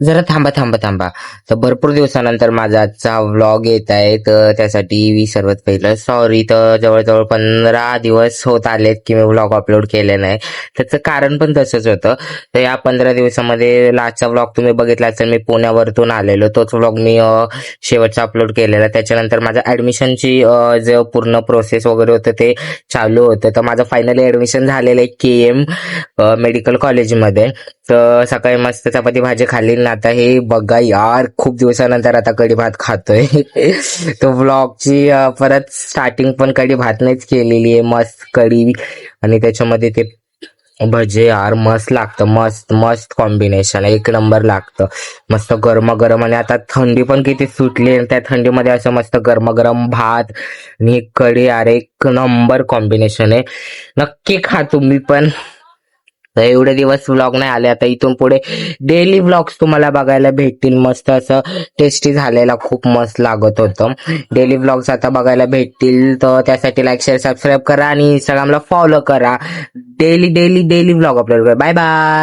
जरा थांबा थांबा थांबा. तर भरपूर दिवसानंतर माझा आजचा व्लॉग येत आहे, तर त्यासाठी मी सर्वात पहिलं सॉरी. तर जवळजवळ 15 दिवस होत आलेत की मी व्लॉग अपलोड केले नाही. त्याचं कारण पण तसंच होतं. तर या 15 दिवसामध्ये लास्टचा व्लॉग तुम्ही बघितला असेल, मी पुण्यावरतून आलेलो. तोच व्लॉग मी शेवटचा अपलोड केलेला. त्याच्यानंतर माझ्या ऍडमिशनची जे पूर्ण प्रोसेस वगैरे होतं ते चालू होतं. तर माझं फायनली ऍडमिशन झालेलं आहे KM मेडिकल कॉलेजमध्ये. तर सकाळी मस्त चपाती भाजी खाल्ली ना. आता हे बघा यार, खूप दिवसानंतर आता कढी भात खातोय. तो व्लॉगची परत स्टार्टिंग पण कढी भातनेच केलेली आहे. मस्त कढी आणि त्याच्यामध्ये ते भजे, यार मस्त लागतं. मस्त मस्त कॉम्बिनेशन, एक नंबर लागतं. मस्त गरमागरम. आणि आता थंडी पण किती सुटली, आणि त्या थंडीमध्ये असं मस्त गरमागरम भात आणि कढी, यार एक नंबर कॉम्बिनेशन आहे. नक्की खा तुम्ही पण. तर एवढे दिवस व्लॉग नाही आले, आता इथून पुढे डेली व्लॉग्स तुम्हाला बघायला भेटतील. मस्त असं टेस्टी झालेला खूप मस्त लागत होतं. डेली व्लॉग्स आता बघायला भेटतील. तर त्यासाठी लाईक शेअर सबस्क्राईब करा आणि इंस्टाग्रामला फॉलो करा. Daily daily daily vlog upload करा. Bye bye.